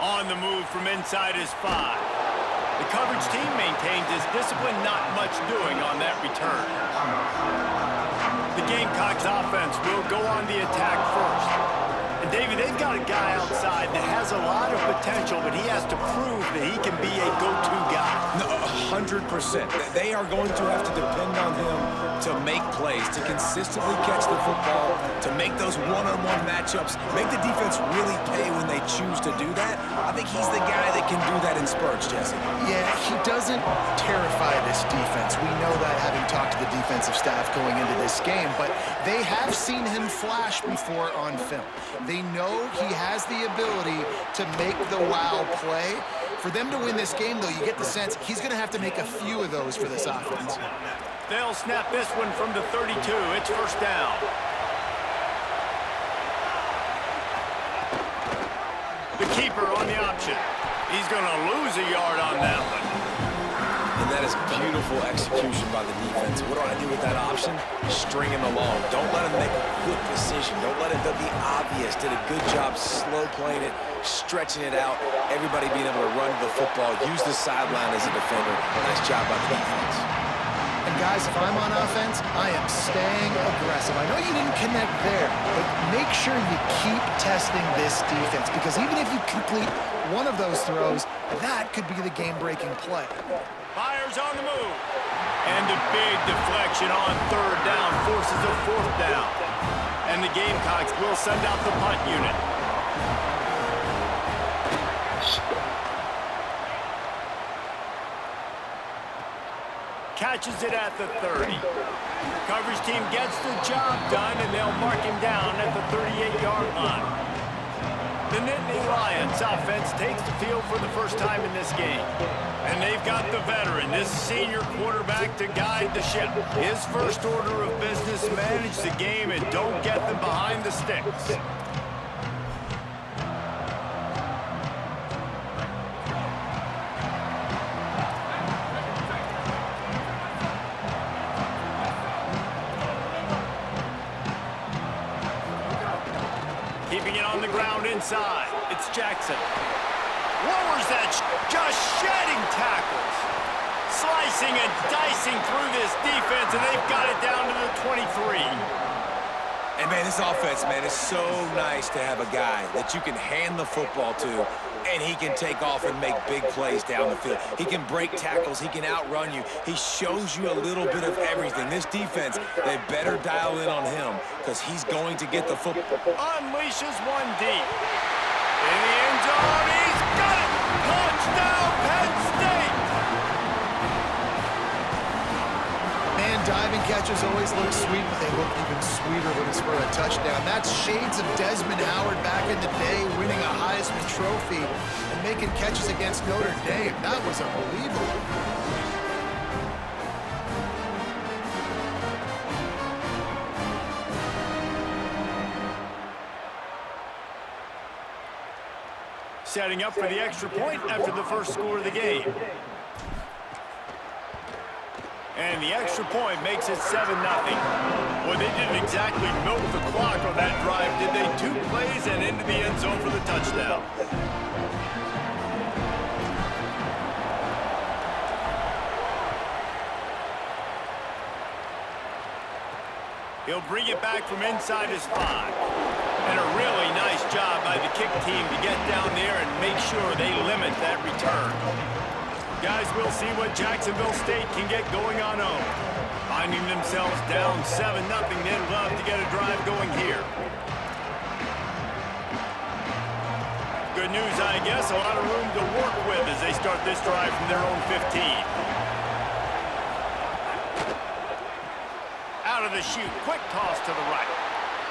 On the move from inside his 5. The coverage team maintains his discipline, not much doing on that return. The Gamecocks offense will go on the attack first. And, David, they've got a guy outside that has a lot of potential, but he has to prove that he can be a go-to guy. No, 100%. They are going to have to depend on him to make plays, to consistently catch the football, to make those one-on-one matchups, make the defense really pay when they choose to do that. I think he's the guy that can do that in spurts, Jesse. Yeah, he doesn't terrify this defense. We know that having talked to the defensive staff going into this game, but they have seen him flash before on film. They know he has the ability to make the wow play. For them to win this game, though, you get the sense he's going to have to make a few of those for this offense. They'll snap this one from the 32. It's first down. The keeper on the option. He's going to lose a yard on that one. And that is beautiful execution by the defense. What do I do with that option? String him along. Don't let him make a quick decision. Don't let it be obvious. Did a good job slow playing it, stretching it out. Everybody being able to run the football, use the sideline as a defender. Nice job by the defense. And guys, if I'm on offense, I am staying aggressive. I know you didn't connect there, but make sure you keep testing this defense, because even if you complete one of those throws, that could be the game-breaking play. Fires on the move. And a big deflection on third down forces a fourth down. And the Gamecocks will send out the punt unit. Catches it at the 30. Coverage team gets the job done, and they'll mark him down at the 38-yard line. The Nittany Lions offense takes the field for the first time in this game. And they've got the veteran, this senior quarterback, to guide the ship. His first order of business, manage the game and don't get them behind the sticks. Keeping it on the ground inside. It's Jackson. Lowers that, just shedding tackles. Slicing and dicing through this defense, and they've got it down to the 23. And, man, this offense, man, is so nice to have a guy that you can hand the football to, and he can take off and make big plays down the field. He can break tackles. He can outrun you. He shows you a little bit of everything. This defense, they better dial in on him because he's going to get the football. Unleashes one deep. In the end zone, he's got it! Touchdown, Penn State! Man, diving catches always look sweet, but they look even sweeter when it's for a touchdown. That's shades of Desmond Howard back in the day, winning a Heisman Trophy and making catches against Notre Dame. That was unbelievable. Setting up for the extra point after the first score of the game. And the extra point makes it 7-0. Well, they didn't exactly milk the clock on that drive, did they? 2 plays and into the end zone for the touchdown. He'll bring it back from inside his 5. And a really nice job by the kick team to get down there and make sure they limit that return. Guys, we'll see what Jacksonville State can get going on home. Finding themselves down 7-0, they'd love to get a drive going here. Good news, I guess, a lot of room to work with as they start this drive from their own 15. Out of the chute, quick toss to the right.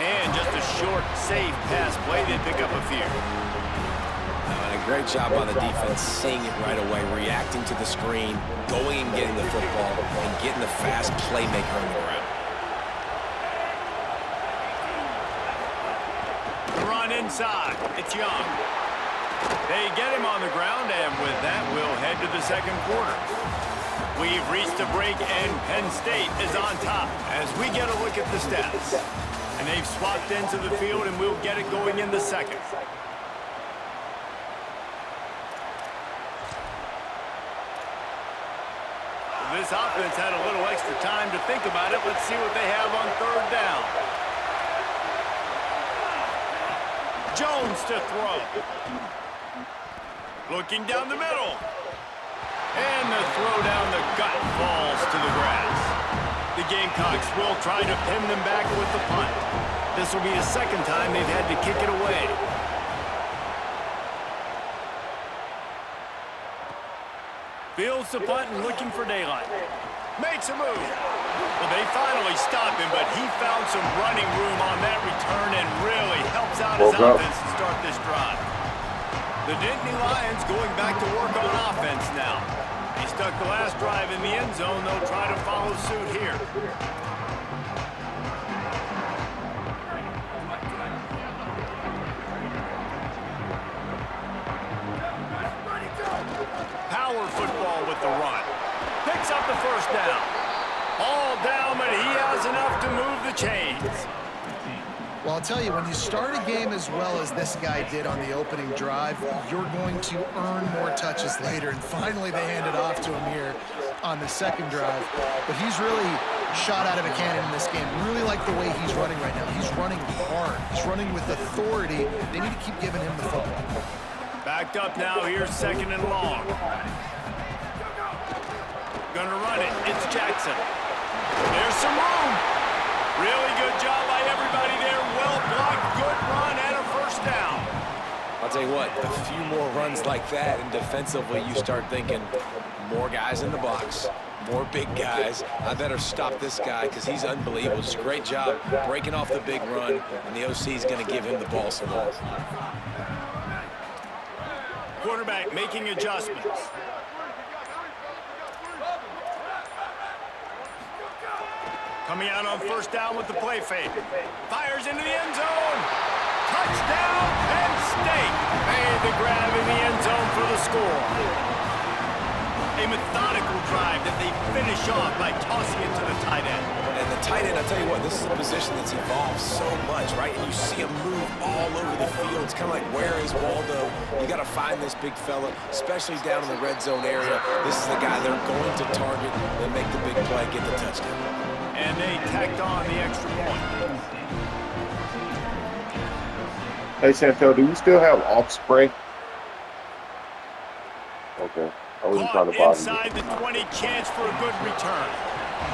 And just a short, safe pass play. They pick up a few. And a great job by the defense, seeing it right away, reacting to the screen, going and getting the football, and getting the fast playmaker on the ground. The run inside. It's Young. They get him on the ground, and with that, we'll head to the second quarter. We've reached a break, and Penn State is on top as we get a look at the stats. And they've swapped ends of the field, and we'll get it going in the second. This offense had a little extra time to think about it. Let's see what they have on third down. Jones to throw. Looking down the middle. And the throw down the gut falls to the grass. The Gamecocks will try to pin them back with the punt. This will be the second time they've had to kick it away. Fields the punt and looking for daylight. Makes a move. Well, they finally stopped him, but he found some running room on that return and really helps out his offense to start this drive. The Nittany Lions going back to work on offense now. He stuck the last drive in the end zone. They'll try to follow suit here. Power football with the run. Picks up the first down. All down, but he has enough to move the chains. Well, I'll tell you, when you start a game as well as this guy did on the opening drive, you're going to earn more touches later. And finally, they handed off to him here on the second drive. But he's really shot out of a cannon in this game. Really like the way he's running right now. He's running hard. He's running with authority. They need to keep giving him the football. Backed up now. Here's second and long. Gonna run it. It's Jackson. There's some room. Really good job by everybody there. Well blocked, good run, and a first down. I'll tell you what, a few more runs like that, and defensively you start thinking more guys in the box, more big guys. I better stop this guy because he's unbelievable. Just a great job breaking off the big run, and the OC is going to give him the ball some more. Quarterback making adjustments. Coming out on first down with the play fake. Fires into the end zone. Touchdown, Penn State. Made the grab in the end zone for the score. A methodical drive that they finish off by tossing it to the tight end. And the tight end, I tell you what, this is a position that's evolved so much, right? And you see him move all over the field. It's kind of like, where is Waldo? You got to find this big fella, especially down in the red zone area. This is the guy they're going to target and make the big play, get the touchdown. And they tacked on the extra point. Hey, Santel, do we still have Offspring? Okay. I wasn't trying to bother inside the 20, chance for a good return.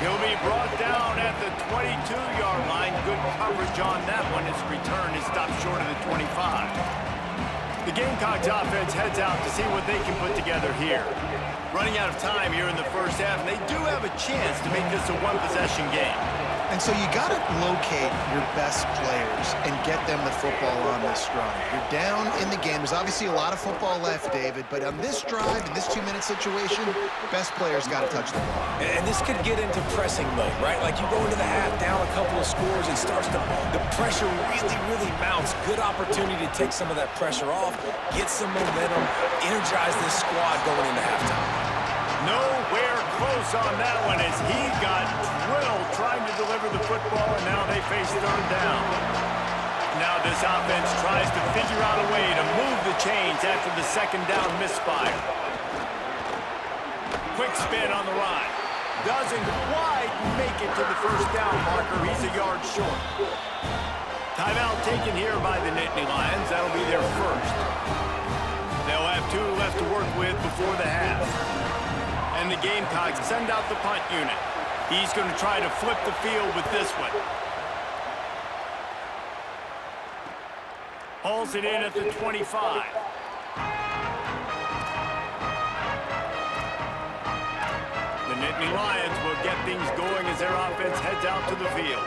He'll be brought down at the 22-yard line. Good coverage on that one. His return is stopped short of the 25. The Gamecocks offense heads out to see what they can put together here. Running out of time here in the first half, and they do have a chance to make this a one-possession game. And so you got to locate your best players and get them the football on this drive. You're down in the game. There's obviously a lot of football left, David, but on this drive, in this 2-minute situation, best players got to touch the ball. And this could get into pressing mode, right? Like you go into the half, down a couple of scores, and starts to, the pressure really mounts. Good opportunity to take some of that pressure off, get some momentum, energize this squad going into halftime. Nowhere close on that one as he got drilled trying to deliver the football, and now they face third down. Now this offense tries to figure out a way to move the chains after the second down misfire. Quick spin on the ride. Doesn't quite make it to the first down marker. He's a yard short. Timeout taken here by the Nittany Lions. That'll be their first. They'll have 2 left to work with before the half. And the Gamecocks send out the punt unit. He's going to try to flip the field with this one. Hauls it in at the 25. The Nittany Lions will get things going as their offense heads out to the field.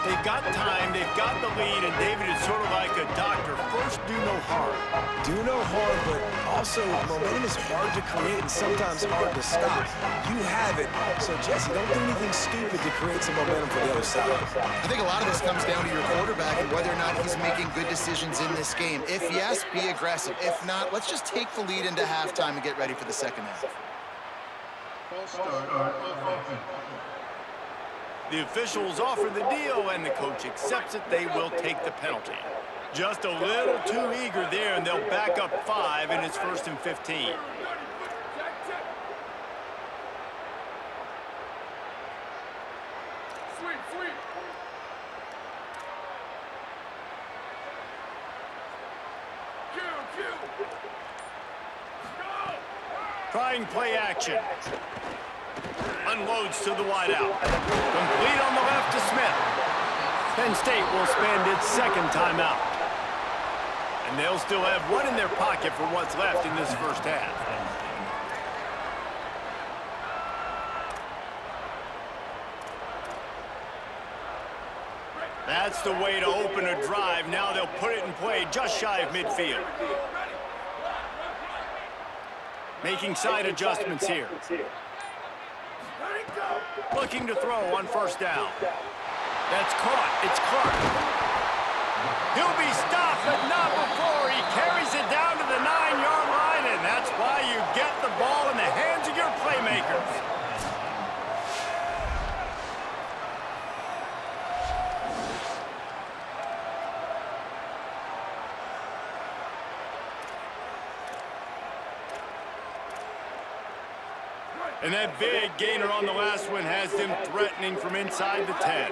They've got time, they've got the lead, and David is sort of like a doctor. First, do no harm. Do no harm, but also momentum is hard to create and sometimes hard to stop. You have it, so Jesse, don't do anything stupid to create some momentum for the other side. I think a lot of this comes down to your quarterback and whether or not he's making good decisions in this game. If yes, be aggressive. If not, let's just take the lead into halftime and get ready for the second half. The officials offer the deal, and the coach accepts it. They will take the penalty. Just a little too eager there, and they'll back up 5, and it's 1st and 15. Trying play action. Unloads to the wideout. Complete on the left to Smith. Penn State will spend its second timeout. And they'll still have one in their pocket for what's left in this first half. That's the way to open a drive. Now they'll put it in play just shy of midfield. Making side adjustments here. Looking to throw on 1st down. That's caught. It's Clark. He'll be stopped, but not before he carries it down to the 9-yard line, and that's why you get the ball in the hands of your playmakers. And that big gainer on the last one has them threatening from inside the 10.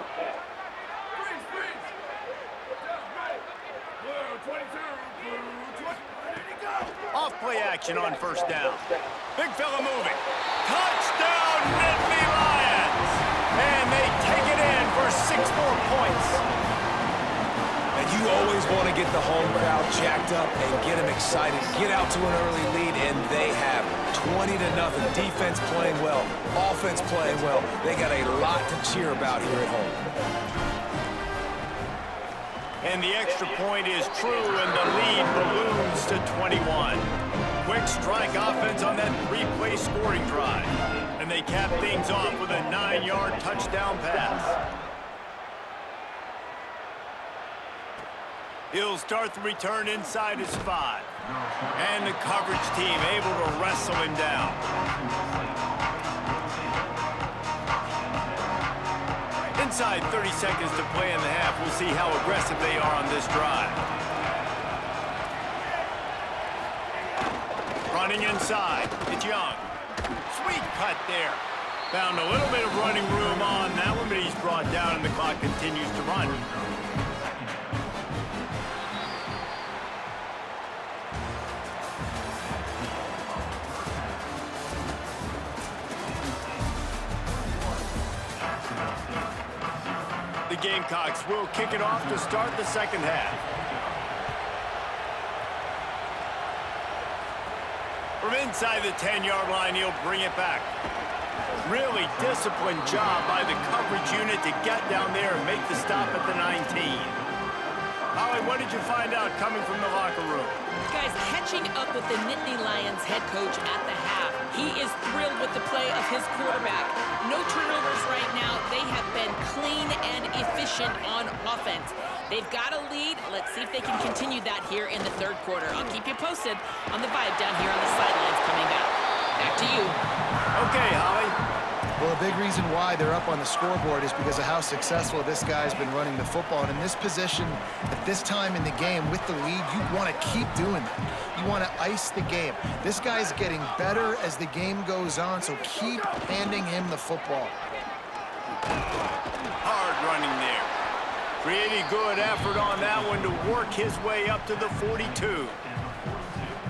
Off play action on 1st down. Big fella moving. Touchdown, Nittany Lions! And they take it in for 6 more points. And you always want to get the home crowd jacked up and get them excited. Get out to an early lead, and they have 20-0. Defense playing well, offense playing well. They got a lot to cheer about here at home. And the extra point is true, and the lead balloons to 21. Quick strike offense on that 3-play scoring drive. And they cap things off with a 9-yard touchdown pass. He'll start the return inside his 5. And the coverage team able to wrestle him down. Inside 30 seconds to play in the half. We'll see how aggressive they are on this drive. Running inside. It's Young. Sweet cut there. Found a little bit of running room on that one, but he's brought down and the clock continues to run. The Gamecocks will kick it off to start the second half. From inside the 10-yard line, he'll bring it back. Really disciplined job by the coverage unit to get down there and make the stop at the 19. Holly, what did you find out coming from the locker room? Guys, catching up with the Nittany Lions head coach at the half. He is thrilled with the play of his quarterback. No turnovers right now. They have been clean and efficient on offense. They've got a lead. Let's see if they can continue that here in the 3rd quarter. I'll keep you posted on the vibe down here on the sidelines coming back. Back to you. Okay, Holly. Well, a big reason why they're up on the scoreboard is because of how successful this guy's been running the football. And in this position, at this time in the game with the lead, you want to keep doing that. You want to ice the game. This guy's getting better as the game goes on, so keep handing him the football. Hard running there. Pretty good effort on that one to work his way up to the 42.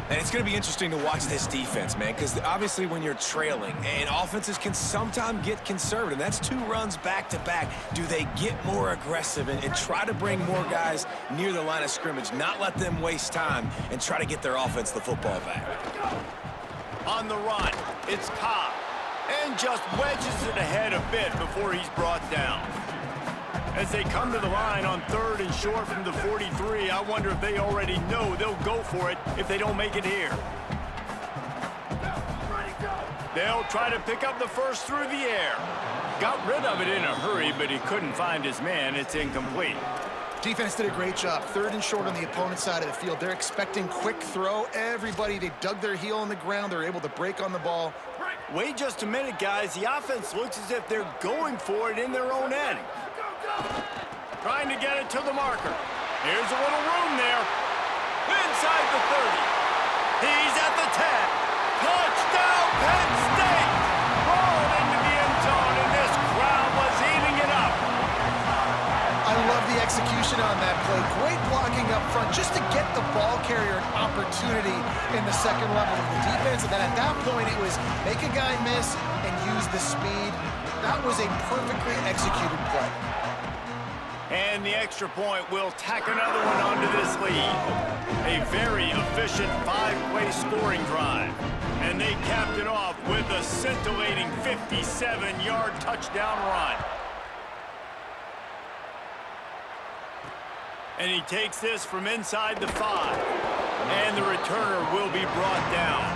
And it's going to be interesting to watch this defense, man, because obviously when you're trailing, and offenses can sometimes get conservative. That's 2 runs back-to-back. Do they get more aggressive and try to bring more guys near the line of scrimmage, not let them waste time, and try to get their offense the football back? On the run, it's Cobb, and just wedges it ahead a bit before he's brought down. As they come to the line on 3rd and short from the 43, I wonder if they already know they'll go for it if they don't make it here. They'll try to pick up the first through the air. Got rid of it in a hurry, but he couldn't find his man. It's incomplete. Defense did a great job. 3rd and short on the opponent's side of the field. They're expecting quick throw. Everybody, they dug their heel on the ground. They're able to break on the ball. Wait just a minute, guys. The offense looks as if they're going for it in their own end. Trying to get it to the marker. Here's a little room there. Inside the 30. He's at the 10. Touchdown, Penn State! Rolled into the end zone, and this crowd was eating it up. I love the execution on that play. Great blocking up front just to get the ball carrier an opportunity in the second level of the defense. And then at that point, it was make a guy miss and use the speed. That was a perfectly executed play. And the extra point will tack another one onto this lead. A very efficient 5-play scoring drive. And they capped it off with a scintillating 57-yard touchdown run. And he takes this from inside the 5. And the returner will be brought down.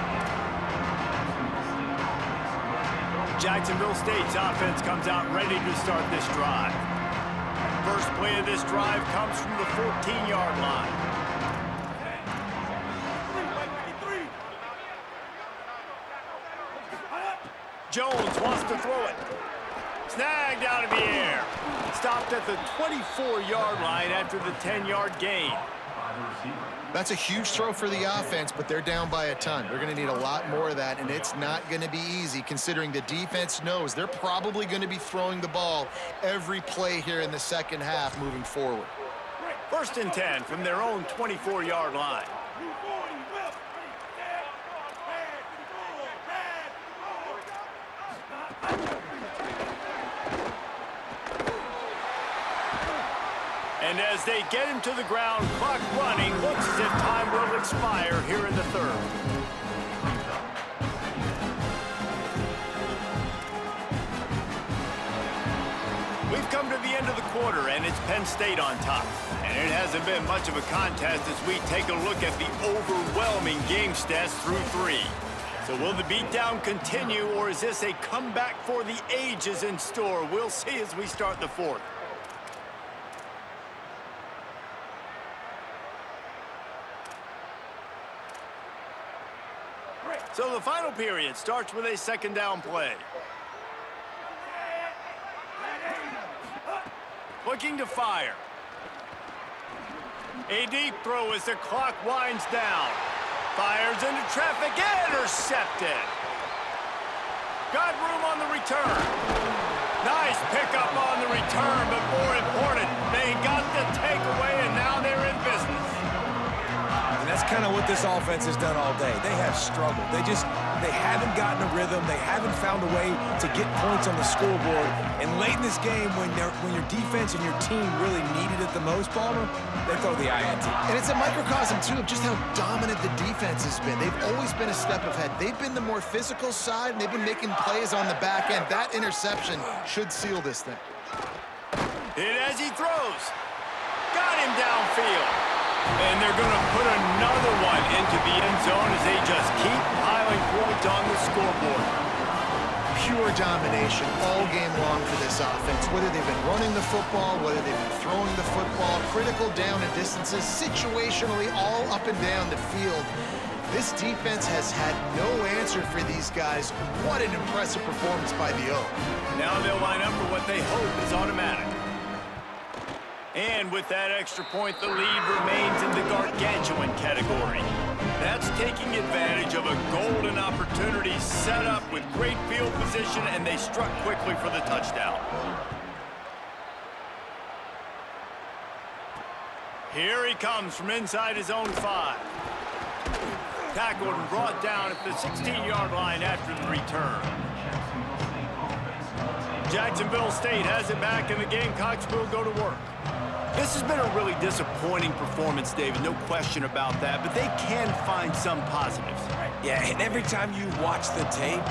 Jacksonville State's offense comes out ready to start this drive. First play of this drive comes from the 14-yard line. Jones wants to throw it. Snagged out of the air. Stopped at the 24-yard line after the 10-yard gain. That's a huge throw for the offense, but they're down by a ton. They're going to need a lot more of that, and it's not going to be easy considering the defense knows they're probably going to be throwing the ball every play here in the second half moving forward. First and 10 from their own 24-yard line. And as they get him to the ground, clock running, looks as if time will expire here in the third. We've come to the end of the quarter, and it's Penn State on top. And it hasn't been much of a contest as we take a look at the overwhelming game stats through 3. So will the beatdown continue, or is this a comeback for the ages in store? We'll see as we start the fourth. So the final period starts with a second down play. Looking to fire. A deep throw as the clock winds down. Fires into traffic, intercepted. Got room on the return. Nice pickup on the return, but more important, they got the takeaway, and now they're in business. And that's kind of what this offense has done all day. They have struggled. They haven't gotten a rhythm. They haven't found a way to get points on the scoreboard. And late in this game, when your defense and your team really needed it the most, Palmer, they throw the INT. And it's a microcosm, too, of just how dominant the defense has been. They've always been a step ahead. They've been the more physical side, and they've been making plays on the back end. That interception should seal this thing. Hit as he throws. Got him downfield. And they're going to put another one into the end zone as they just keep piling points on the scoreboard. Pure domination all game long for this offense. Whether they've been running the football, whether they've been throwing the football, critical down and distances, situationally all up and down the field. This defense has had no answer for these guys. What an impressive performance by the O. Now they'll line up for what they hope is automatic. And with that extra point, the lead remains in the gargantuan category. That's taking advantage of a golden opportunity set up with great field position, and they struck quickly for the touchdown. Here he comes from inside his own 5. Tackled and brought down at the 16-yard line after the return. Jacksonville State has it back, and the Gamecocks will go to work. This has been a really disappointing performance, David, no question about that, but they can find some positives. Yeah, and every time you watch the tape,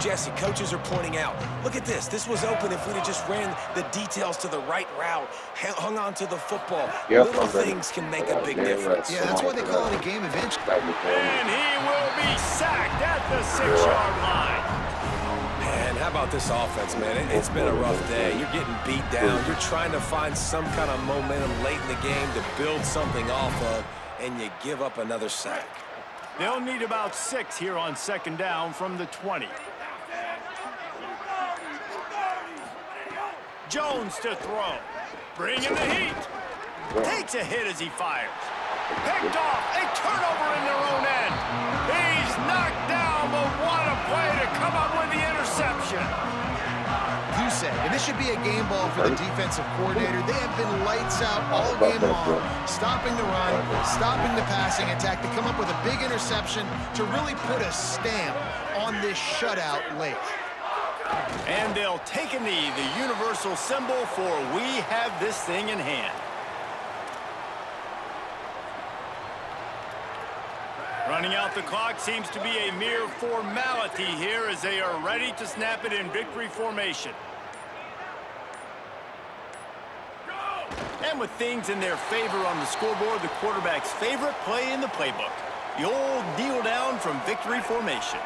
Jesse, coaches are pointing out, look at this. This was open if we'd have just ran the details to the right route, hung on to the football. Yep, Little things can make a big difference. Yeah, that's why they call it a game of inches. And he will be sacked at the 6-yard line. Man, how about this offense, man? It's been a rough day. You're getting beat down. You're trying to find some kind of momentum late in the game to build something off of, and you give up another sack. They'll need about 6 here on second down from the 20. Jones to throw. Bringing the heat. Takes a hit as he fires. Picked off. A turnover in their own end. He's knocked down, but what a play to come up with the interception. You said, and this should be a game ball for the defensive coordinator. They have been lights out all game long, stopping the run, stopping the passing attack to come up with a big interception to really put a stamp on this shutout late. And they'll take a knee, the universal symbol for we have this thing in hand. Running out the clock seems to be a mere formality here as they are ready to snap it in victory formation. And with things in their favor on the scoreboard, the quarterback's favorite play in the playbook, the old kneel down from victory formation.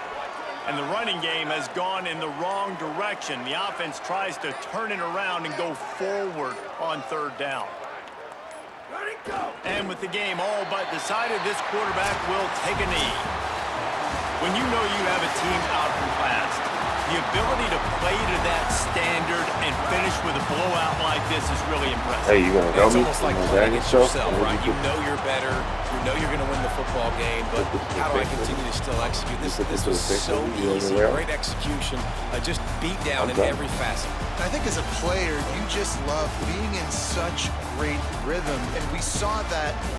And the running game has gone in the wrong direction. The offense tries to turn it around and go forward on third down. And with the game all but decided, this quarterback will take a knee. When you know you have a team outclassed, the ability to play to that standard and finish with a blowout like this is really impressive. Hey, you gonna go It's me? almost like You gonna playing bag against yourself? yourself, right? You know you're better. You know you're going to win the football game, but how do I continue to still execute? This was so easy, great execution, just beat down in every facet. I think as a player, you just love being in such great rhythm, and we saw that